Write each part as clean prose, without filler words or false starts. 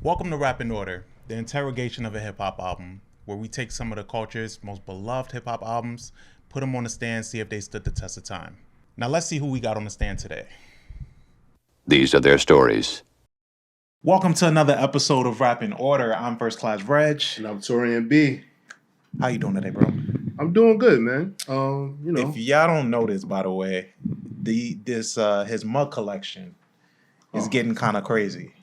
Welcome to Rap in Order, the interrogation of a hip-hop album, where we take some of the culture's most beloved hip-hop albums, put them on the stand, see if they stood the test of time. Now let's see who we got on the stand today. These are their stories. Welcome to another episode of Rap in Order. I'm First Class Regg. And I'm Taurian B. How you doing today, bro? I'm doing good, man. If y'all don't know this, by the way, his mug collection is getting kind of crazy.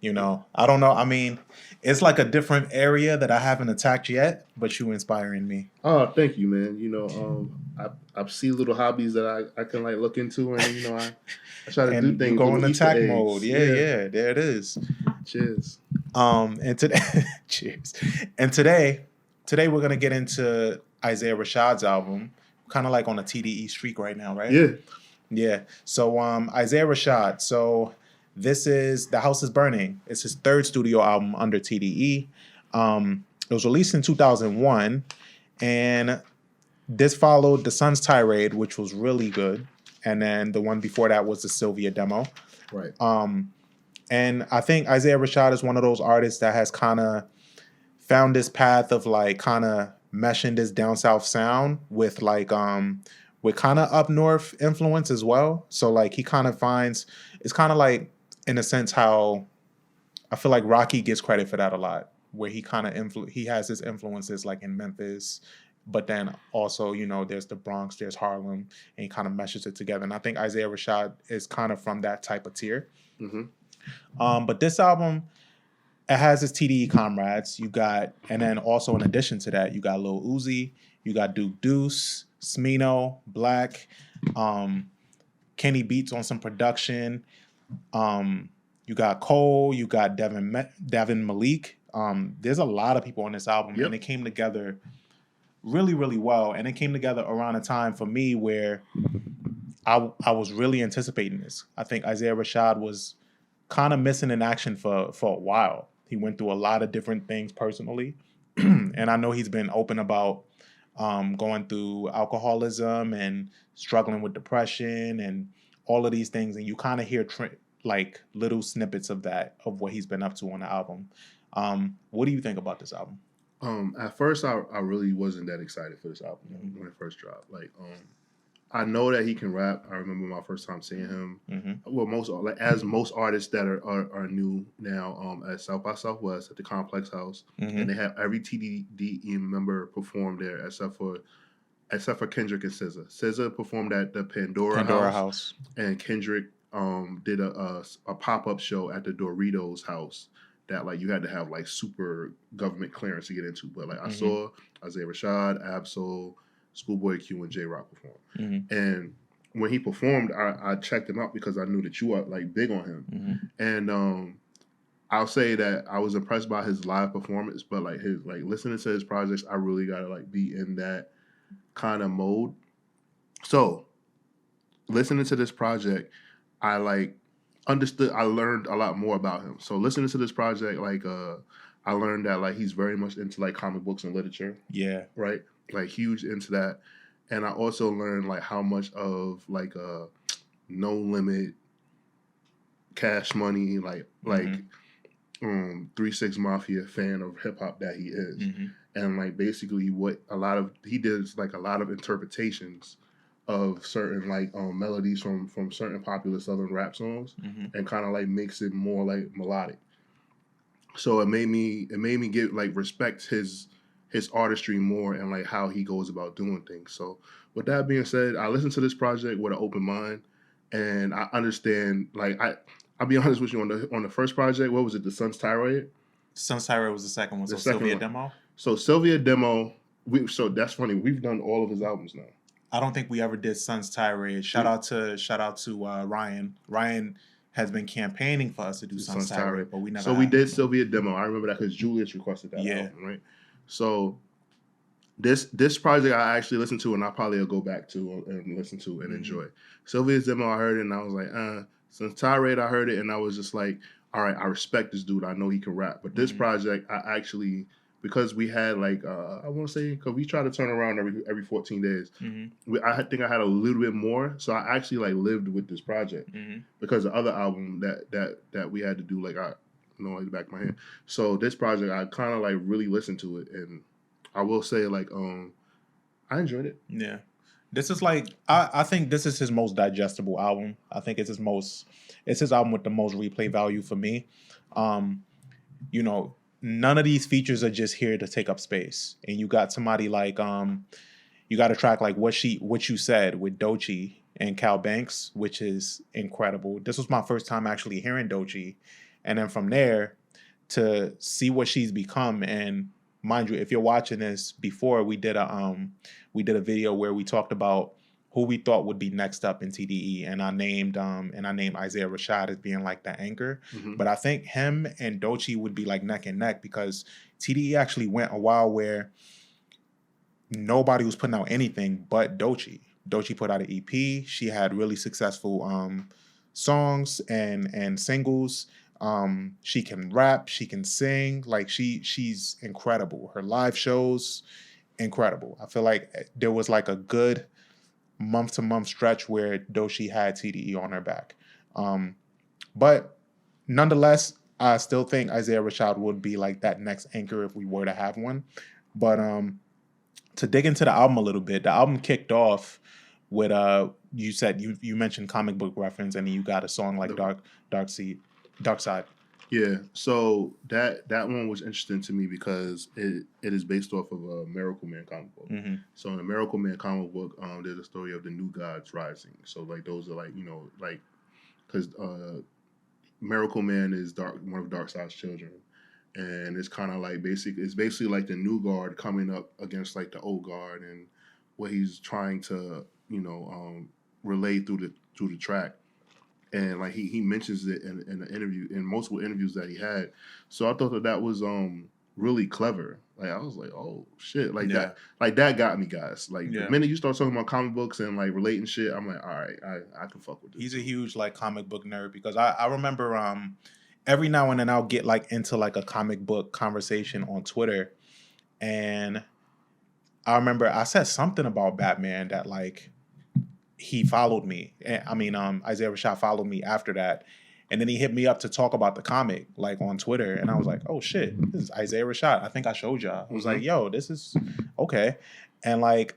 You know, I don't know. I mean, it's like a different area that I haven't attacked yet, but you inspiring me. Oh, thank you, man. You know, I see little hobbies that I can like look into, and you know, I try to do things. You go in attack mode. Yeah, there it is. Cheers. And today, cheers. And today we're gonna get into Isaiah Rashad's album, kind of like on a TDE streak right now, right? Yeah. So Isaiah Rashad. So this is The House is Burning. It's his third studio album under TDE. It was released in 2001, and this followed The Sun's Tirade, which was really good, and then the one before that was the Sylvia demo. Right. And I think Isaiah Rashad is one of those artists that has kind of found this path of like kind of meshing this down south sound with like with kind of up north influence as well. So like he kind of finds, it's kind of like in a sense how I feel like Rocky gets credit for that a lot, where he kind of he has his influences like in Memphis, but then also, you know, there's the Bronx, there's Harlem, and he kind of meshes it together. And I think Isaiah Rashad is kind of from that type of tier. Mm-hmm. But this album, it has its TDE comrades. You got, and then also in addition to that, you got Lil Uzi, you got Duke Deuce, Smino, Black, Kenny Beats on some production. You got Cole, you got Devin Malik. There's a lot of people on this album, and it came together really, really well. And it came together around a time for me where I was really anticipating this. I think Isaiah Rashad was kind of missing in action for a while. He went through a lot of different things personally, and I know he's been open about going through alcoholism and struggling with depression and all of these things, and you kind of hear like little snippets of that, of what he's been up to on the album. What do you think about this album? At first, I really wasn't that excited for this album when it first dropped. Like, I know that he can rap. I remember my first time seeing him. Well, most artists that are new now at South by Southwest at the Complex House, and they have every TDE member perform there except for Kendrick and SZA. SZA performed at the Pandora House, and Kendrick did a pop-up show at the Doritos House that like you had to have like super government clearance to get into. But like I saw Isaiah Rashad, Absol, Schoolboy Q, and J-Rock perform. And when he performed, I checked him out because I knew that you are like big on him. And I'll say that I was impressed by his live performance, but like listening to his projects, I really gotta like be in that kind of mode. So listening to this project, I like understood, I learned a lot more about him. So listening to this project, like I learned that like he's very much into like comic books and literature. Yeah. Right? Like huge into that. And I also learned like how much of like a No Limit, Cash Money, like 3-6 Mafia fan of hip hop that he is. And like basically what he did like a lot of interpretations of certain like melodies from certain popular Southern rap songs and kind of like makes it more like melodic. So it made me get like respect his artistry more and like how he goes about doing things. So with that being said, I listened to this project with an open mind, and I understand. Like I'll be honest with you, on the first project, what was it? The Sun's Tirade. Sun's Tirade was the second one. So Sylvia demo. So Sylvia demo. So that's funny. We've done all of his albums now. I don't think we ever did Sun's Tirade. Shout out to Ryan. Ryan has been campaigning for us to do Sun's Tirade, but we never. So we did Sylvia demo. I remember that because Julius requested that album, right? So This project I actually listened to, and I probably will go back to and listen to and enjoy. Sylvia's demo, I heard it, and I was like, Since Tirade, I heard it, and I was just like, all right, I respect this dude. I know he can rap. But this project, I actually, because we had like, I want to say, because we try to turn around every 14 days. I think I had a little bit more, so I actually like lived with this project because the other album that we had to do, like I know in the back of my head. So this project, I kind of like really listened to it, and I will say like, I enjoyed it. Yeah. This is like I think this is his most digestible album. I think it's his album with the most replay value for me. You know, none of these features are just here to take up space. And you got somebody like you got a track like What You Said with Doechii and Cal Banks, which is incredible. This was my first time actually hearing Doechii. And then from there to see what she's become, and mind you, if you're watching this before, we did a video where we talked about who we thought would be next up in TDE, and I named Isaiah Rashad as being like the anchor. But I think him and Doechii would be like neck and neck, because TDE actually went a while where nobody was putting out anything but Doechii. Doechii put out an EP. She had really successful songs and singles. She can rap, she can sing, like she's incredible. Her live shows, incredible. I feel like there was like a good month-to-month stretch where Doechii had TDE on her back. But nonetheless, I still think Isaiah Rashad would be like that next anchor if we were to have one. But to dig into the album a little bit, the album kicked off with you said you mentioned comic book reference, and then you got a song like Dark Side. Yeah, so that one was interesting to me because it is based off of a Miracle Man comic book. So in the Miracle Man comic book, there's a story of the new gods rising. So like those are like, like because Miracle Man is one of Darkseid's children, and it's kind of like basically like the new guard coming up against like the old guard, and what he's trying to relay through the track. And like he mentions it in an interview, in multiple interviews that he had. So I thought that was really clever. Like I was like, oh shit, that got me, guys. Like the minute you start talking about comic books and like relating shit, I'm like, all right, I can fuck with this. He's a huge like comic book nerd, because I remember every now and then I'll get like into like a comic book conversation on Twitter, and I remember I said something about Batman that like he followed me. Isaiah Rashad followed me after that. And then he hit me up to talk about the comic, like on Twitter. And I was like, oh shit, this is Isaiah Rashad. I think I showed y'all. I was like, yo, this is okay. And like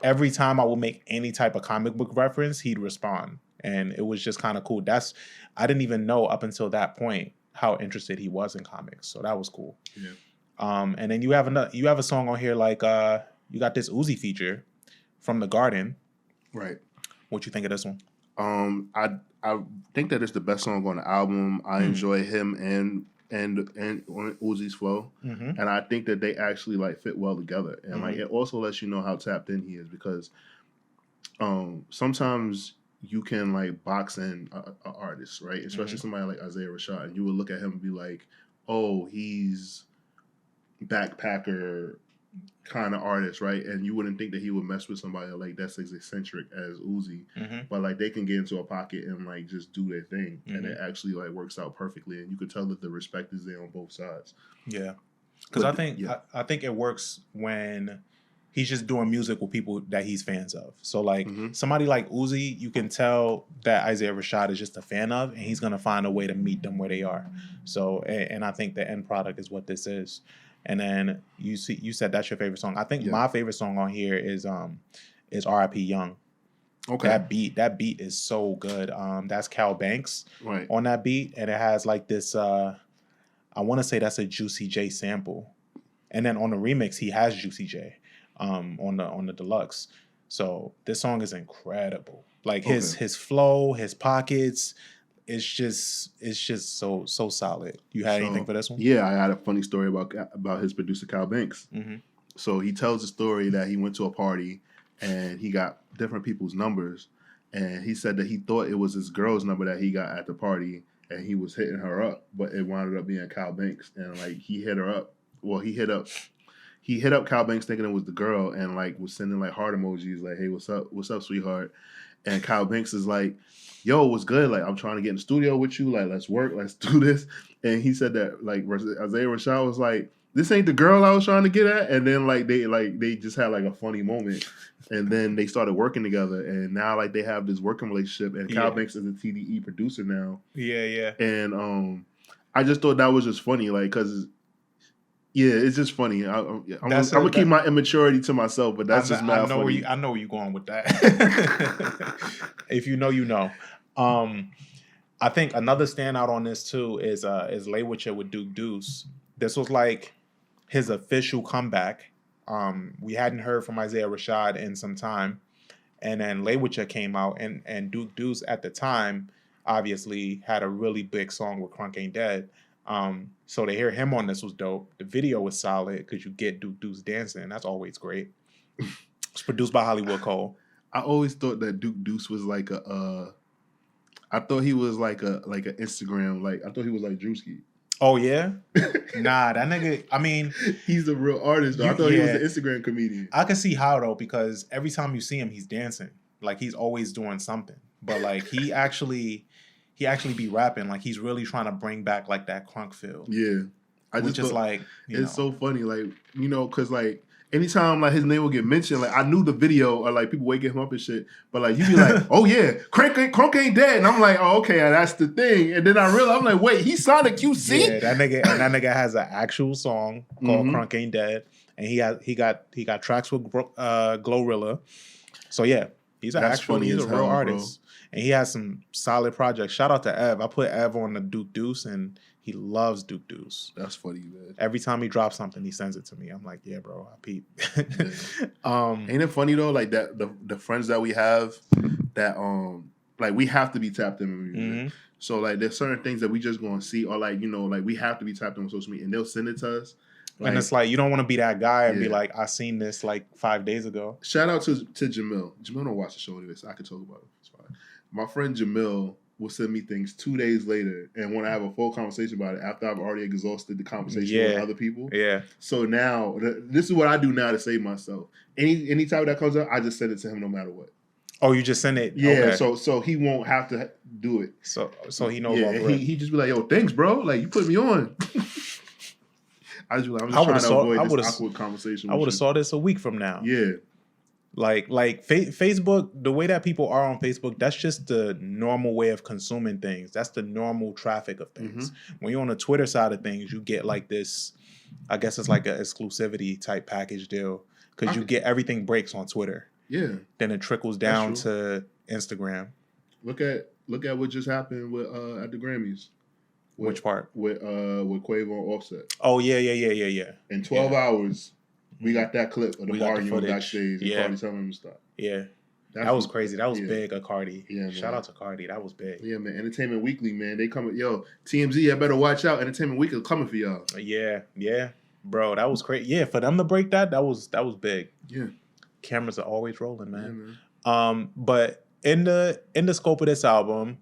every time I would make any type of comic book reference, he'd respond. And it was just kind of cool. I didn't even know up until that point how interested he was in comics. So that was cool. Yeah. And then you have a song on here like you got this Uzi feature from The Garden. Right. What you think of this one? I think that it's the best song on the album. I enjoy him and Uzi's flow, and I think that they actually like fit well together. And like it also lets you know how tapped in he is, because sometimes you can like box in an artist, right? Especially somebody like Isaiah Rashad, and you would look at him and be like, oh, he's backpacker kind of artist, right? And you wouldn't think that he would mess with somebody like that's as eccentric as Uzi, but like they can get into a pocket and like just do their thing, and it actually like works out perfectly, and you could tell that the respect is there on both sides. Yeah, because I think it works when he's just doing music with people that he's fans of. So like somebody like Uzi, you can tell that Isaiah Rashad is just a fan of, and he's gonna find a way to meet them where they are. So and I think the end product is what this is. And then you said that's your favorite song. I think my favorite song on here is R.I.P. Young. Okay. That beat is so good. That's Cal Banks on that beat, and it has like this I want to say that's a Juicy J sample. And then on the remix he has Juicy J on the deluxe. So this song is incredible. Like his flow, his pockets, it's just so solid. You had anything for this one? Yeah, I had a funny story about his producer Cal Banks. So he tells a story that he went to a party and he got different people's numbers, and he said that he thought it was his girl's number that he got at the party, and he was hitting her up, but it wound up being Cal Banks, and like he hit her up. Well, he hit he hit up Cal Banks thinking it was the girl and like was sending like heart emojis like, hey, what's up, sweetheart? And Cal Banks is like, yo, what's good? Like, I'm trying to get in the studio with you. Like, let's work. Let's do this. And he said that like Isaiah Rashad was like, this ain't the girl I was trying to get at. And then like they just had like a funny moment. And then they started working together. And now like they have this working relationship. And Cal Banks is a TDE producer now. Yeah. And I just thought that was just funny. Like, cause it's just funny. I'm gonna keep my immaturity to myself, but that's just mad funny. I know where you're going with that. If you know, you know. I think another standout on this too is Lay With Ya with Duke Deuce. This was like his official comeback. We hadn't heard from Isaiah Rashad in some time, and then Lay With Ya came out, and Duke Deuce at the time obviously had a really big song with Crunk Ain't Dead. So to hear him on this was dope. The video was solid because you get Duke Deuce dancing. That's always great. It's produced by Hollywood Cole. I always thought that Duke Deuce was like I thought he was like an Instagram, like I thought he was like Drewski. Oh yeah? Nah, that nigga, I mean, he's a real artist though. I thought he was an Instagram comedian. I can see how though, because every time you see him, he's dancing. Like he's always doing something. But like he actually be rapping. Like he's really trying to bring back like that crunk feel. Yeah. Which is like, it's so funny. Like, you know, cause like anytime like his name will get mentioned, like I knew the video or like people waking him up and shit. But like you be like, oh yeah, Crunk ain't dead. And I'm like, oh okay, that's the thing. And then I realized, I'm like, wait, he signed a QC? Yeah, that nigga has an actual song called Crunk Ain't Dead. And he got tracks with Glorilla. So yeah, he's a real artist. Bro. And he has some solid projects. Shout out to Ev. I put Ev on the Duke Deuce, and he loves Duke Deuce. That's funny, man. Every time he drops something, he sends it to me. I'm like, yeah, bro, I peep. Ain't it funny though? Like that, the friends that we have, that like we have to be tapped in. Mm-hmm. So like, there's certain things that we just gonna see, or like like we have to be tapped in on social media, and they'll send it to us. Like, and it's like you don't want to be that guy and be like, I seen this like 5 days ago. Shout out to Jamil. Jamil don't watch the show anyway, so I can talk about it. It's fine. My friend Jamil will send me things 2 days later, and when I have a full conversation about it after I've already exhausted the conversation with other people. Yeah. So now this is what I do now to save myself. Any time that comes up, I just send it to him no matter what. Oh, you just send it? Yeah. Okay. So he won't have to do it. So he knows. Yeah. He just be like, yo, thanks, bro. Like you put me on. I'm just trying to avoid this awkward conversation. I would have saw this a week from now. Yeah. Like Facebook, the way that people are on Facebook, that's just the normal way of consuming things. That's the normal traffic of things. Mm-hmm. When you're on the Twitter side of things, you get like this, I guess it's like an exclusivity type package deal because you get everything breaks on Twitter. Yeah. Then it trickles down to Instagram. Look at what just happened with at the Grammys. Which part? With Quavo and Offset. Oh yeah. In 12 hours, we got that clip of the Mario backstage and Cardi telling him to stop. Yeah. That was crazy. That was big of Cardi. Yeah, shout out to Cardi. That was big. Yeah, man. Entertainment Weekly, man. They coming. Yo, TMZ, I better watch out. Entertainment Weekly coming for y'all. Yeah. Bro, that was crazy. Yeah, for them to break that was big. Yeah. Cameras are always rolling, man. Yeah, man. But in the scope of this album,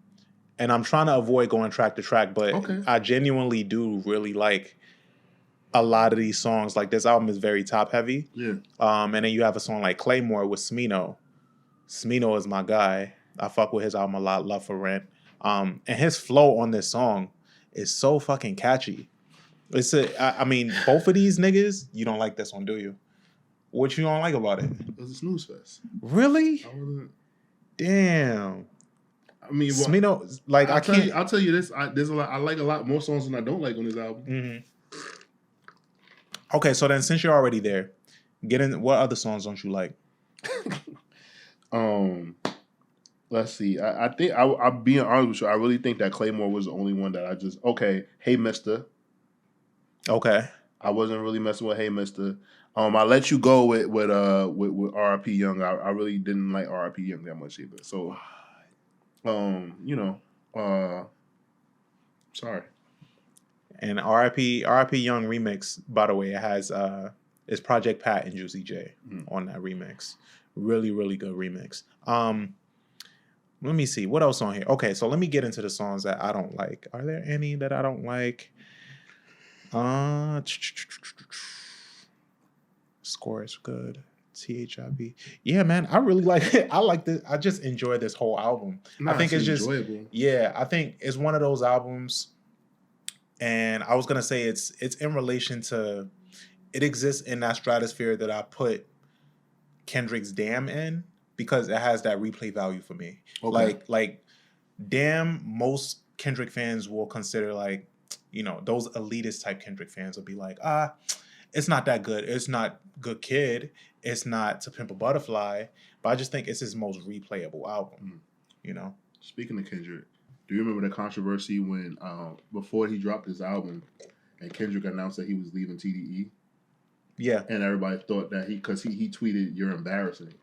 and I'm trying to avoid going track to track, but I genuinely do really like a lot of these songs. Like this album is very top heavy. Yeah. And then you have a song like Claymore with Smino. Smino is my guy. I fuck with his album a lot, Love for Rent. And his flow on this song is so fucking catchy. I mean, both of these niggas, you don't like this one, do you? What you don't like about it? It was a snooze fest. Really? Damn. I mean, Smino, like I'll tell you this. There's a lot. I like a lot more songs than I don't like on this album. Mm-hmm. Okay, so then since you're already there, get in. What other songs don't you like? Let's see. I think I'll being honest with you. I really think that Claymore was the only one that I just Hey Mister. Okay. I wasn't really messing with Hey Mister. I let you go with RIP Young. I really didn't like RIP Young that much either. So, sorry. And RIP Young remix, by the way, it has it's Project Pat and Juicy J on that remix. Really, really good remix. Let me see what else on here. Okay, so let me get into the songs that I don't like. Are there any that I don't like? Score is good. THIB. Yeah, man, I really like it. I like this. I just enjoy this whole album. I think it's just enjoyable. Yeah, I think it's one of those albums. And I was gonna say it's in relation to it exists in that stratosphere that I put Kendrick's Damn in because it has that replay value for me. Okay. Like Damn, most Kendrick fans will consider like, those elitist type Kendrick fans will be like, it's not that good. It's not Good Kid. It's not To Pimp a Butterfly. But I just think it's his most replayable album. Speaking of Kendrick, do you remember the controversy when before he dropped his album and Kendrick announced that he was leaving TDE? Yeah. And everybody thought that because he tweeted, "You're embarrassing."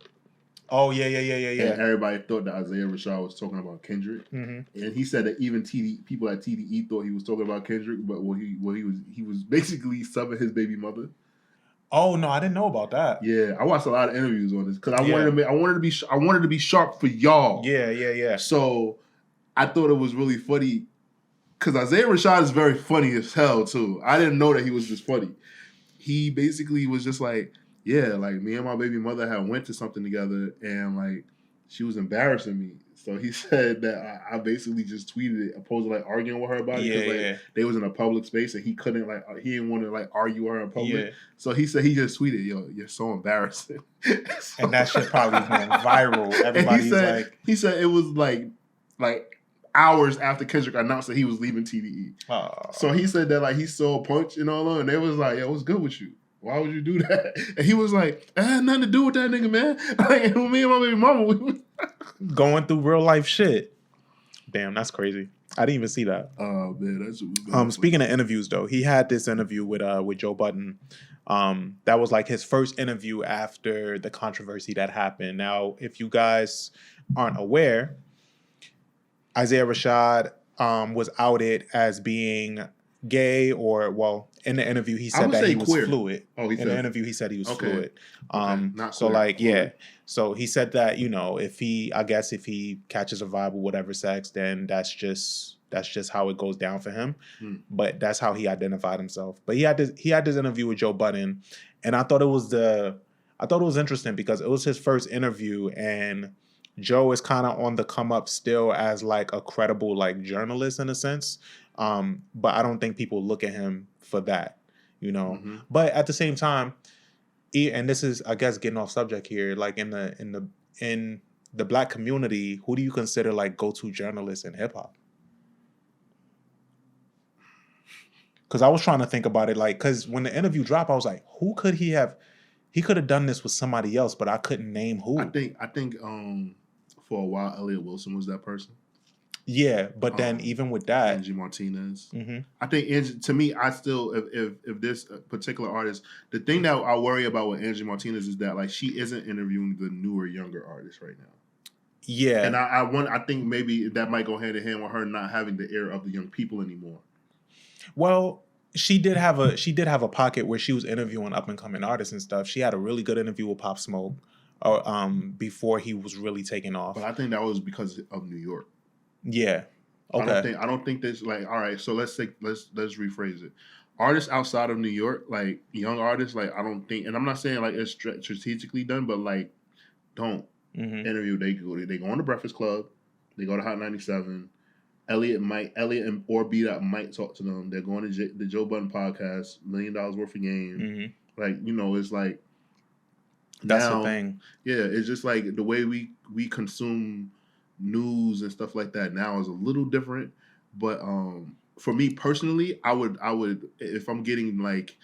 Oh, yeah. And everybody thought that Isaiah Rashad was talking about Kendrick. Mm-hmm. And he said that even people at TDE thought he was talking about Kendrick, but he was basically subbing his baby mother. Oh no, I didn't know about that. Yeah, I watched a lot of interviews on this because I wanted to be sharp for y'all. Yeah. So I thought it was really funny because Isaiah Rashad is very funny as hell too. I didn't know that he was this funny. He basically was just like, yeah, like me and my baby mother had went to something together and like she was embarrassing me. So he said that I basically just tweeted it opposed to like arguing with her about it because they was in a public space and he couldn't he didn't want to like argue with her in public. Yeah. So he said he just tweeted, "Yo, you're so embarrassing." And that shit probably went viral. Everybody's he said it was like hours after Kendrick announced that he was leaving TDE. So he said that like he saw a punch and all that, and they was like, "Yo, what's good with you? Why would you do that?" And he was like, "I had nothing to do with that nigga, man. Like, me and my baby mama, we was going through real life shit." Damn, that's crazy. I didn't even see that. Oh man, that's speaking of interviews though, he had this interview with Joe Budden. That was like his first interview after the controversy that happened. Now, if you guys aren't aware, Isaiah Rashad was outed as being gay, or in the interview he said that he was fluid. In the interview he said he was fluid. Not so queer, like fluid. So he said that if he catches a vibe with whatever sex, then that's just how it goes down for him. But that's how he identified himself. But he had this interview with Joe Budden, and I thought it was interesting because it was his first interview, and Joe is kind of on the come up still as like a credible like journalist in a sense. But I don't think people look at him for that, Mm-hmm. But at the same time, and this is, I guess, getting off subject here, like in the Black community, who do you consider like go-to journalists in hip hop? Because I was trying to think about it, like, because when the interview dropped, I was like, who could he have? He could have done this with somebody else, but I couldn't name who. I think for a while, Elliott Wilson was that person. Yeah, but then even with that, Angie Martinez. Mm-hmm. I think to me, I still if this particular artist, the thing that I worry about with Angie Martinez is that like she isn't interviewing the newer, younger artists right now. Yeah, and I think maybe that might go hand in hand with her not having the ear of the young people anymore. Well, she did have a pocket where she was interviewing up and coming artists and stuff. She had a really good interview with Pop Smoke, before he was really taking off. But I think that was because of New York. Yeah. Okay. I don't think this like, all right, so let's rephrase it. Artists outside of New York, like young artists, like I don't think, and I'm not saying like it's strategically done, but like don't interview. They go on the Breakfast Club, they go to Hot 97. Elliott or B Dot might talk to them. They're going to the Joe Budden podcast, $1 million worth of game. Like, it's like that's the thing. Yeah, it's just like the way we consume news and stuff like that now is a little different. But for me personally, I would if I'm getting like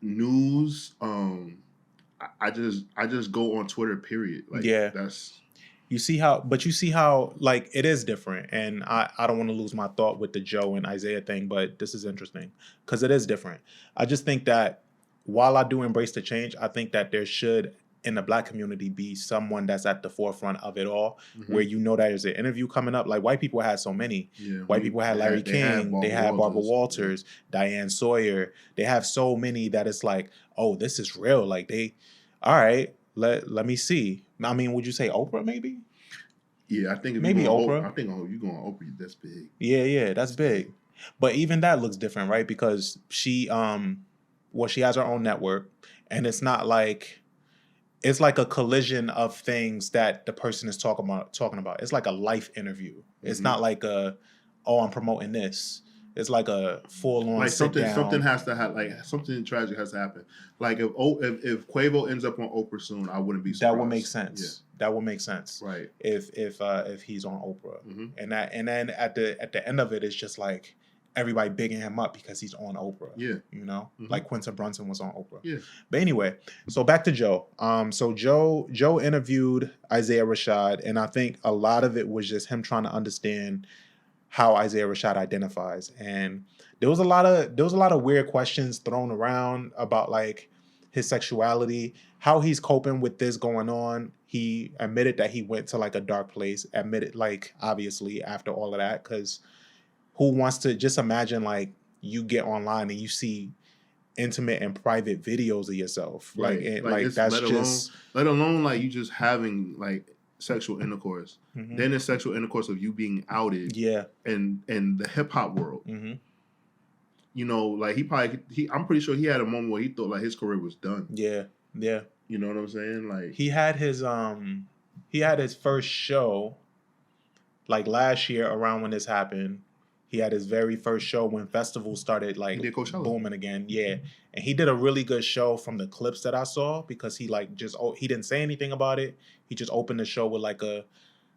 news, I just go on Twitter, period. Like, yeah, that's. You see how like it is different, and I don't want to lose my thought with the Joe and Isaiah thing, but this is interesting because it is different. I just think that while I do embrace the change, I think that there should in the Black community be someone that's at the forefront of it all, where there's an interview coming up. Like white people had so many. Yeah, white people had Larry King, they had Barbara Walters, Diane Sawyer. They have so many that it's like, oh, this is real. Like all right, let me see. I mean, would you say Oprah maybe? Yeah, I think maybe Oprah. I think you're going Oprah. That's big. Yeah, that's big. But even that looks different, right? Because she has her own network, and it's not like it's like a collision of things that the person is talking about. It's like a life interview. It's not like I'm promoting this. It's like a full on like sit down. Something has to happen. Like something tragic has to happen. Like if Quavo ends up on Oprah soon, I wouldn't be surprised. That would make sense. Yeah. That would make sense. Right. If he's on Oprah, and then at the end of it, it's just like everybody bigging him up because he's on Oprah. Yeah. You know, like Quinta Brunson was on Oprah. Yeah. But anyway, so back to Joe. So Joe interviewed Isaiah Rashad, and I think a lot of it was just him trying to understand how Isaiah Rashad identifies. And there was a lot of weird questions thrown around about like his sexuality, how he's coping with this going on. He admitted that he went to like a dark place, admitted like obviously after all of that, because who wants to just imagine like you get online and you see intimate and private videos of yourself. Right. Like that's let alone like you just having like sexual intercourse. Then there's sexual intercourse of you being outed. Yeah. In the hip hop world. You know, like I'm pretty sure he had a moment where he thought like his career was done. Yeah. Yeah. You know what I'm saying? Like he had his first show like last year around when this happened. He had his very first show when festivals started like booming again. Yeah. And he did a really good show from the clips that I saw because he like he didn't say anything about it. He just opened the show with like a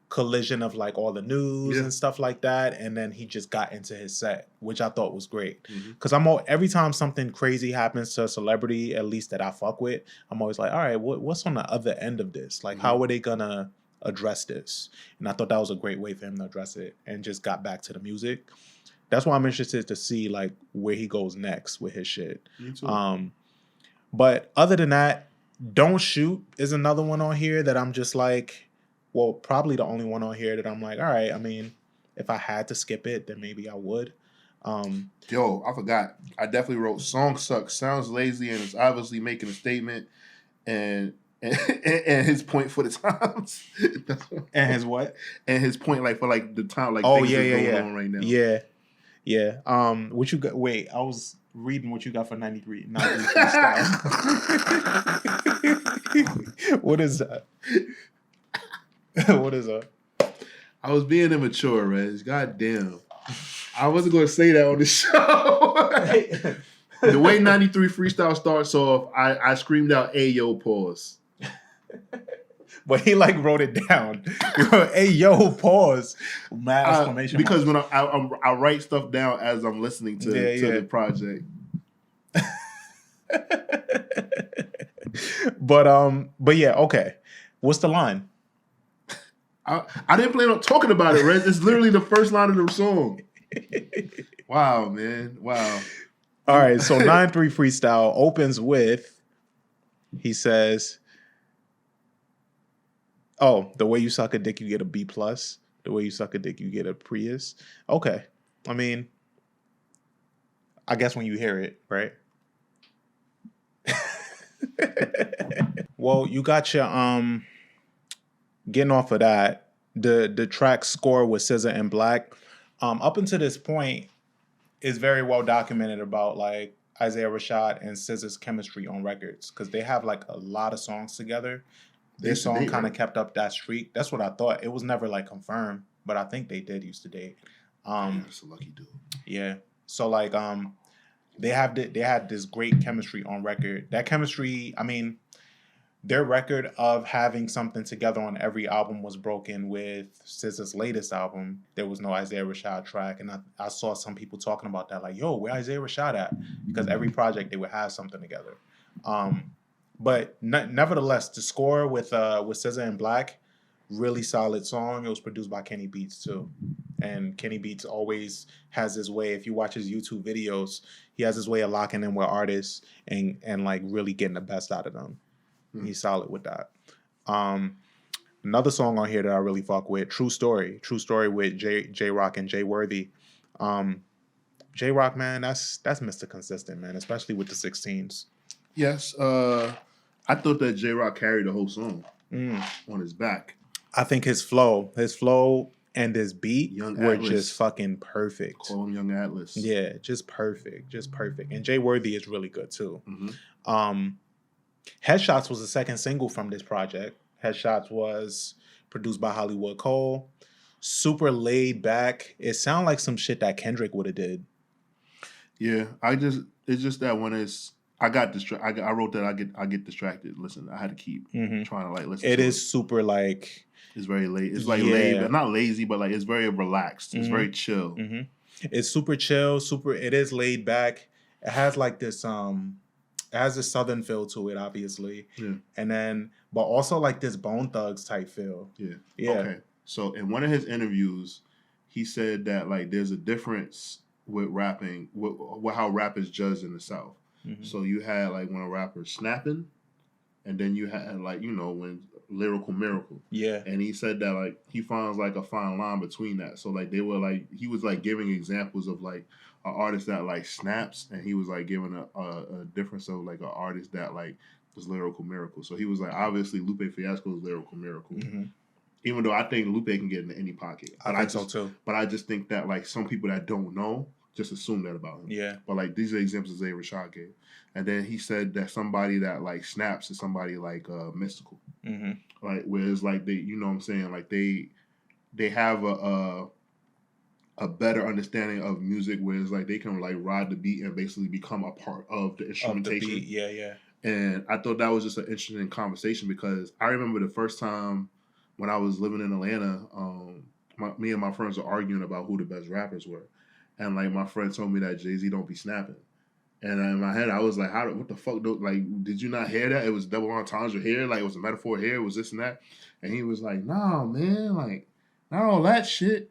collision of like all the news and stuff like that. And then he just got into his set, which I thought was great. Because every time something crazy happens to a celebrity, at least that I fuck with, I'm always like, all right, what's on the other end of this? Like, how are they gonna address this? And I thought that was a great way for him to address it and just got back to the music. That's why I'm interested to see like where he goes next with his shit. Me too. But other than that, Don't Shoot is another one on here that I'm just like, well, probably the only one on here that I'm like, all right, I mean, if I had to skip it, then maybe I would. Yo, I forgot. I definitely wrote "Song Sucks, Sounds Lazy," and it's obviously making a statement and his point for the times. And his what? And his point like for like the time like things that's going on right now. Yeah. Yeah. What you got? Wait, I was reading what you got for 93 freestyle. What is that? What is that? I was being immature, Reg. God damn. I wasn't going to say that on the show. The way 93 freestyle starts off, I screamed out, "Hey, yo, pause." But he like wrote it down. Hey, yo, pause. Mad exclamation because when I write stuff down as I'm listening to the project. But yeah, okay. What's the line? I didn't plan on talking about it, Reg. It's literally the first line of the song. Wow, man. Wow. All right, so 93 freestyle opens with, he says, "Oh, the way you suck a dick, you get a B+. The way you suck a dick, you get a Prius." Okay. I mean, I guess when you hear it, right? Well, you got your getting off of that, the track Score with SZA and Black. Up until this point, is very well documented about like Isaiah Rashad and SZA's chemistry on records because they have like a lot of songs together. This song kind of kept up that streak. That's what I thought. It was never like confirmed, but I think they did used to date. That's a lucky dude. Yeah. So like they had this great chemistry on record. That chemistry, I mean, their record of having something together on every album was broken with SZA's latest album. There was no Isaiah Rashad track, and I saw some people talking about that, like, "Yo, where Isaiah Rashad at?" Because every project they would have something together. But nevertheless, the Score with SZA and Black, really solid song. It was produced by Kenny Beats too, and Kenny Beats always has his way. If you watch his YouTube videos, he has his way of locking in with artists and like really getting the best out of them. He's solid with that. Another song on here that I really fuck with, True Story with J Rock and Jay Worthy. J Rock, man, that's Mr. Consistent, man, especially with the 16s. Yes, I thought that J Rock carried the whole song on his back. I think his flow and his beat were just fucking perfect. Call him Young Atlas. Yeah, just perfect. And Jay Worthy is really good too. Headshots was the second single from this project. Headshots was produced by Hollywood Cole. Super laid back. It sounded like some shit that Kendrick would have did. Yeah, it's just that when I got distracted. I wrote that I get distracted. Listen, I had to keep trying to like listen. It to is super like it's very late. It's like lazy, not lazy, but like it's very relaxed. It's very chill. It's super chill. It is laid back. It has like this it has a southern feel to it, obviously. Yeah. And then, but also like this Bone Thugs type feel. Yeah. Yeah. Okay. So in one of his interviews, he said that like there's a difference with rapping, with how rap is judged in the South. So you had like when a rapper's snapping, and then you had like, you know, when lyrical miracle. Yeah. And he said that like he finds like a fine line between that. So like they were like he was like giving examples of like an artist that like snaps, and he was like giving a difference of like an artist that like was lyrical miracle. So he was like obviously Lupe Fiasco is lyrical miracle. Even though I think Lupe can get into any pocket. I think so too. But I just think that like some people that don't know just assume that about him. Yeah. But like these are examples that Rashad gave. And then he said that somebody that like snaps is somebody like Mystical. Like whereas like they, you know what I'm saying, like they have a better understanding of music, whereas like they can like ride the beat and basically become a part of the instrumentation. Of the beat. Yeah, yeah. And I thought that was just an interesting conversation because I remember the first time when I was living in Atlanta, me and my friends were arguing about who the best rappers were. And like my friend told me that Jay-Z don't be snapping. And in my head, I was like, what the fuck? Like, did you not hear that? It was double entendre here. Like, it was a metaphor here. It was this and that. And he was like, nah, man. Like, not all that shit.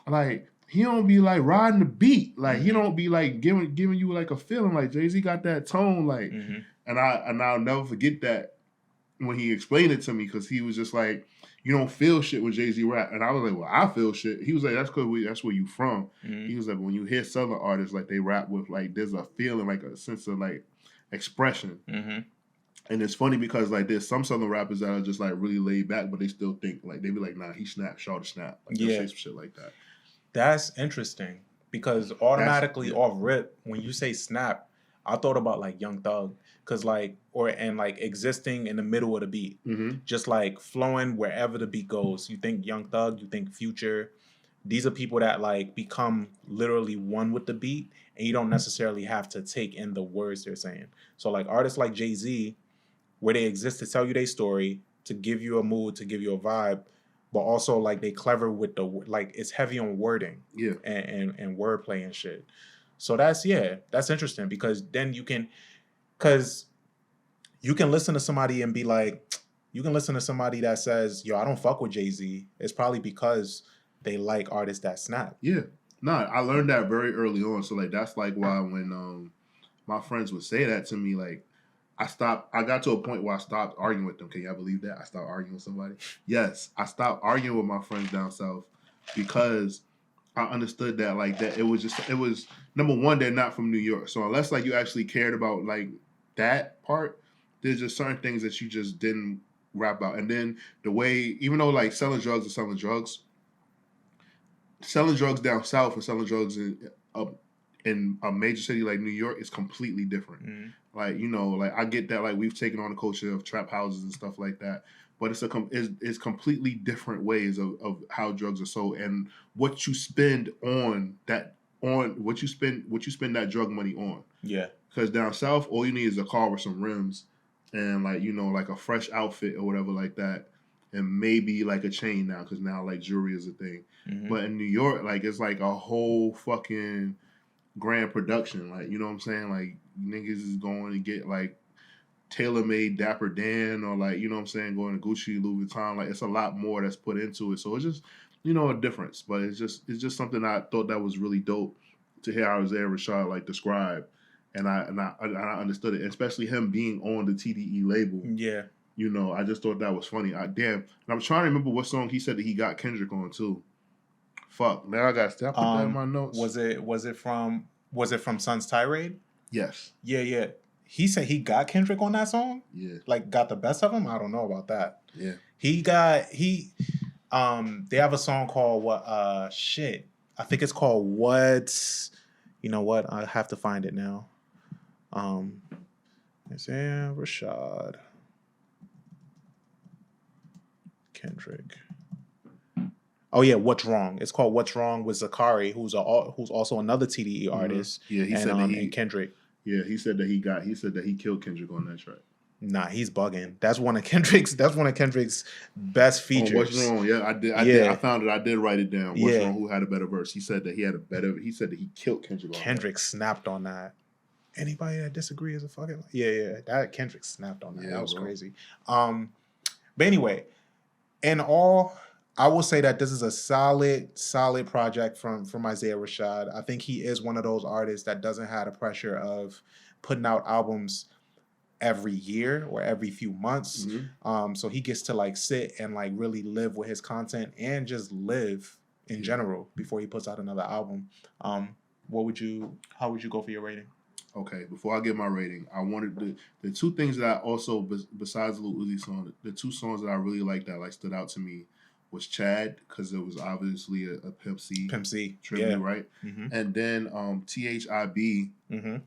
Like, he don't be, like, riding the beat. Like, he don't be, like, giving you, like, a feeling. Like, Jay-Z got that tone. Like, and I'll never forget that when he explained it to me because he was just like, you don't feel shit when Jay-Z rap. And I was like, well, I feel shit. He was like, that's because that's where you from. He was like, when you hear Southern artists, like they rap with like, there's a feeling, like a sense of like expression. And it's funny because like there's some Southern rappers that are just like really laid back, but they still think like, they be like, nah, he snapped, shout to snap. Like they'll say some shit like that. That's interesting because automatically off rip, when you say snap, I thought about like Young Thug. Cause like existing in the middle of the beat, just like flowing wherever the beat goes. You think Young Thug, you think Future. These are people that like become literally one with the beat, and you don't necessarily have to take in the words they're saying. So like artists like Jay-Z, where they exist to tell you their story, to give you a mood, to give you a vibe, but also like they clever with the like it's heavy on wording, and wordplay and shit. So that's interesting because then you can. Because you can listen to somebody and be like, you can listen to somebody that says, yo, I don't fuck with Jay-Z. It's probably because they like artists that snap. Yeah. No, I learned that very early on. So, like, that's, like, why when my friends would say that to me, like, I got to a point where I stopped arguing with them. Can y'all believe that? I stopped arguing with somebody. Yes, I stopped arguing with my friends down south because I understood that, like, that it was, number one, they're not from New York. So, unless, like, you actually cared about, like, that part, there's just certain things that you just didn't rap about. And then the way, even though like selling drugs down south and selling drugs in a major city like New York is completely different. Like, you know, like I get that like we've taken on the culture of trap houses and stuff like that, but it's completely different ways of how drugs are sold and what you spend what you spend that drug money on. Yeah. Because down south, all you need is a car with some rims and, like, you know, like a fresh outfit or whatever like that. And maybe, like, a chain now because now, like, jewelry is a thing. But in New York, like, it's, like, a whole fucking grand production. Like, you know what I'm saying? Like, niggas is going to get, like, tailor-made Dapper Dan or, like, you know what I'm saying, going to Gucci, Louis Vuitton. Like, it's a lot more that's put into it. So it's just, you know, a difference. But it's just something I thought that was really dope to hear Isaiah Rashad, like, describe. And I understood it, especially him being on the TDE label. Yeah. You know, I just thought that was funny. And I'm trying to remember what song he said that he got Kendrick on too. Fuck. Now I got to put that in my notes. Was it from Sun's Tirade? Yes. Yeah. He said he got Kendrick on that song? Yeah. Like got the best of him? I don't know about that. Yeah. They have a song called I think it's called What's, you know what? I have to find it now. Isaiah Rashad. Kendrick. Oh yeah, What's Wrong? It's called What's Wrong with Zakari, who's also another TDE artist. Yeah, he and, said that and Kendrick. Yeah, he said that he killed Kendrick on that track. Nah, he's bugging. That's one of Kendrick's best features. What's Wrong? Yeah, I did. I found it. I did write it down. What's Wrong? Who had a better verse? He said that he said that he killed Kendrick. Kendrick snapped on that. Anybody that disagree is a fucking that Kendrick snapped on that. That was crazy. But anyway, in all, I will say that this is a solid project from Isaiah Rashad. I think he is one of those artists that doesn't have the pressure of putting out albums every year or every few months. So he gets to like sit and like really live with his content and just live in general before he puts out another album. How would you go for your rating? Okay, before I get my rating, I wanted the two things that I also, besides the Lil Uzi song, the two songs that I really liked that like stood out to me was Chad, because it was obviously a Pimp C tribute, right? And then THIB,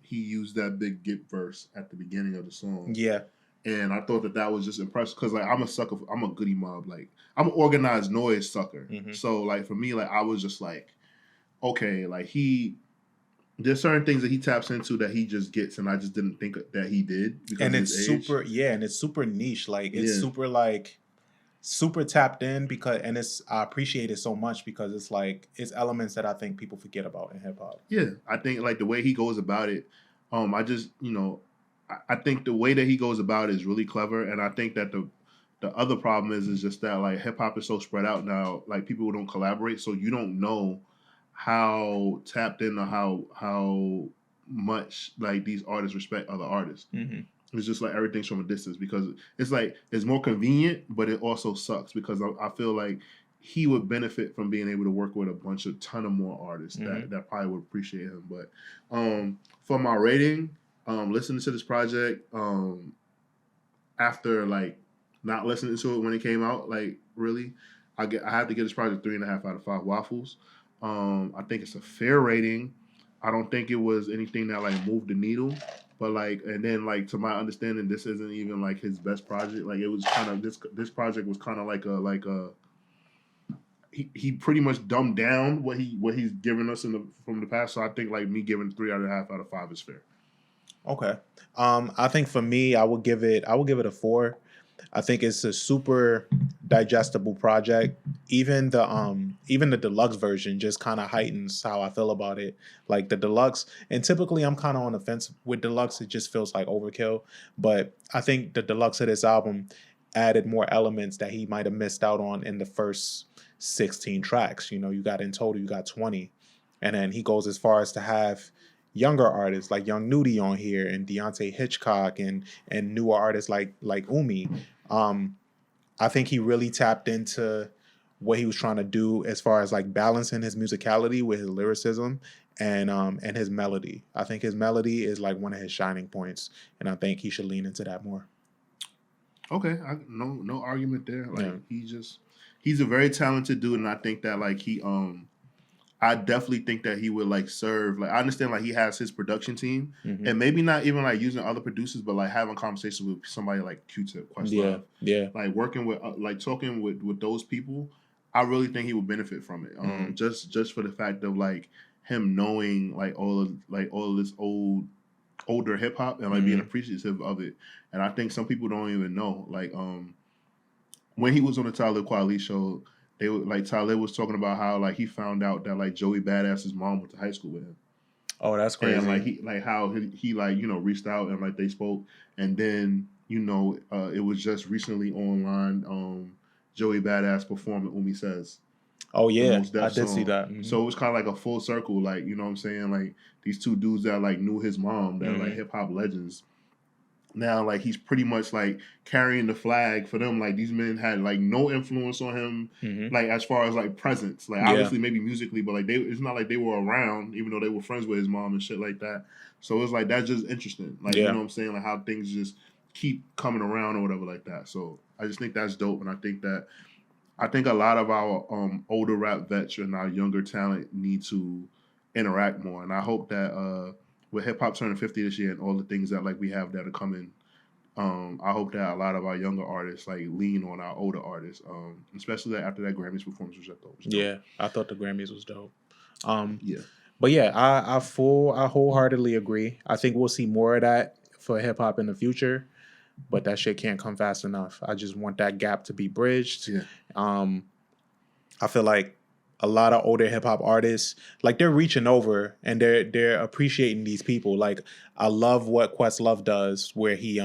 he used that big Gip verse at the beginning of the song. Yeah. And I thought that was just impressive because like I'm a sucker, I'm a goody mob, like I'm an organized noise sucker. So like for me, like I was just like, okay, like there's certain things that he taps into that he just gets, and I just didn't think that he did. And it's super, and it's super niche. Like it's super like super tapped in I appreciate it so much because it's like it's elements that I think people forget about in hip hop. Yeah, I think like the way he goes about it, I just I think the way that he goes about it is really clever, and I think that the other problem is just that like hip hop is so spread out now, like people don't collaborate, so you don't know how tapped in or how much like these artists respect other artists. It's just like everything's from a distance because it's like it's more convenient, but it also sucks because I feel like he would benefit from being able to work with a ton of more artists that probably would appreciate him. But for my rating, listening to this project after like not listening to it when it came out, like really, I have to give this project 3.5 out of 5 waffles. I think it's a fair rating. I don't think it was anything that like moved the needle, but like, and then like to my understanding, this isn't even like his best project. Like it was kind of this project was kind of like a he pretty much dumbed down what he's given us from the past. So I think like me giving 3.5 out of 5 is fair. Okay. I think for me, I would give it a 4. I think it's a super digestible project. Even the deluxe version just kind of heightens how I feel about it. Like the deluxe, and typically I'm kind of on the fence with deluxe. It just feels like overkill. But I think the deluxe of this album added more elements that he might have missed out on in the first 16 tracks. You got in total, you got 20. And then he goes as far as to have younger artists like Young Nudie on here and Deontay Hitchcock and newer artists like Umi. I think he really tapped into what he was trying to do as far as like balancing his musicality with his lyricism and his melody. I think his melody is like one of his shining points, and I think he should lean into that more. Okay, no argument there. Like he's a very talented dude, and I think that like I definitely think that he would like serve. Like I understand like he has his production team, and maybe not even like using other producers, but like having conversations with somebody like Q-Tip, Questlove, like working with like talking with those people. I really think he would benefit from it. Just for the fact of like him knowing like all of this older hip hop and like being appreciative of it. And I think some people don't even know. Like when he was on the Talib Kweli show, they were like Talib was talking about how like he found out that like Joey Badass's mom went to high school with him. Oh, that's crazy. And like how he like reached out and like they spoke, and then it was just recently online. Joey Badass performed at Umi Says. Oh yeah, I did see that. So it was kind of like a full circle, like you know what I'm saying, like these two dudes that like knew his mom, that are like hip hop legends. Now, like he's pretty much like carrying the flag for them. Like these men had like no influence on him, like as far as like presence. Like obviously maybe musically, but like it's not like they were around, even though they were friends with his mom and shit like that. So it's like that's just interesting. Like you know what I'm saying, like how things just keep coming around or whatever like that. So I just think that's dope, and I think a lot of our older rap vets and our younger talent need to interact more, and I hope that with hip hop turning 50 this year and all the things that like we have that are coming. I hope that a lot of our younger artists like lean on our older artists, especially after that Grammys performance, which I thought was dope. Yeah, I thought the Grammys was dope. Yeah. But yeah, I wholeheartedly agree. I think we'll see more of that for hip hop in the future, but that shit can't come fast enough. I just want that gap to be bridged. Yeah. I feel like a lot of older hip hop artists, like they're reaching over and they're appreciating these people. Like I love what Questlove does, where he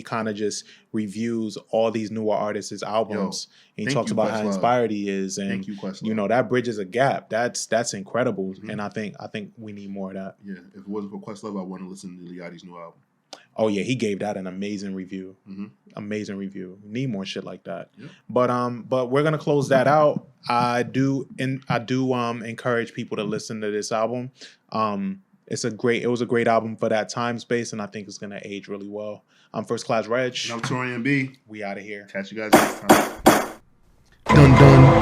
kind of just reviews all these newer artists' albums. And he talks about how inspired he is, and you know that bridges a gap. That's incredible, and I think we need more of that. Yeah, if it wasn't for Questlove, I wouldn't listen to Liati's new album. Oh yeah, he gave that an amazing review. Amazing review. We need more shit like that. Yep. But we're gonna close that out. I do encourage people to listen to this album. It was a great album for that time space, and I think it's gonna age really well. I'm First Class Reg. And I'm Taurian B. We out of here. Catch you guys next time. Dun dun.